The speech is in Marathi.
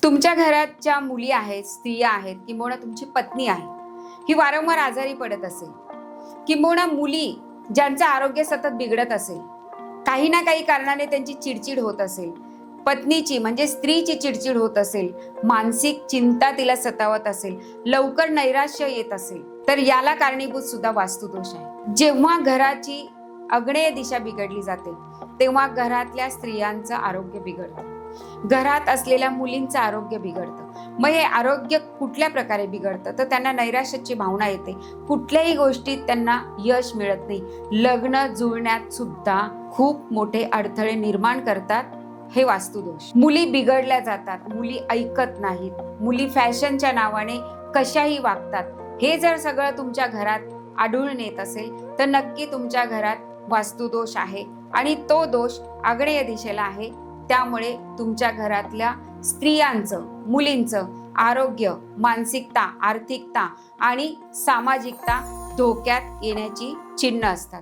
तुमच्या घरात ज्या मुली आहेत, स्त्रिया आहेत, किंबहुना तुमची पत्नी आहे, ही वारंवार आजारी पडत असेल, किंबहुना मुली ज्यांचं आरोग्य सतत बिघडत असेल, काही ना काही कारणाने त्यांची चिडचिड होत असेल, पत्नीची म्हणजे स्त्रीची चिडचिड होत असेल, मानसिक चिंता तिला सतावत असेल, लवकर नैराश्य येत असेल, तर याला कारणीभूत सुद्धा वास्तुदोष आहे. जेव्हा घराची आग्नेय दिशा बिघडली जाते तेव्हा घरातल्या स्त्रियांचं आरोग्य बिघडतं, घरात असलेल्या मुलींचं आरोग्य बिघडतं. मग हे आरोग्य कुठल्या प्रकारे बिघडतं तर त्यांना नैराश्याची भावना येते, कुठल्याही गोष्टीत त्यांना यश मिळत नाही, लग्न जुळण्यात सुद्धा खूप मोठे अडथळे निर्माण करतात हे वास्तुदोष. मुली बिघडल्या जातात, मुली ऐकत नाहीत, मुली फॅशनच्या नावाने कशाही वागतात. हे जर सगळं तुमच्या घरात आढळून येत असेल तर नक्की तुमच्या घरात वास्तुदोष आहे आणि तो दोष आग्नेय दिशेला आहे. त्यामुळे तुमच्या घरातल्या स्त्रियांचं, मुलींचं आरोग्य, मानसिकता, आर्थिकता आणि सामाजिकता धोक्यात येण्याची चिन्ह असतात.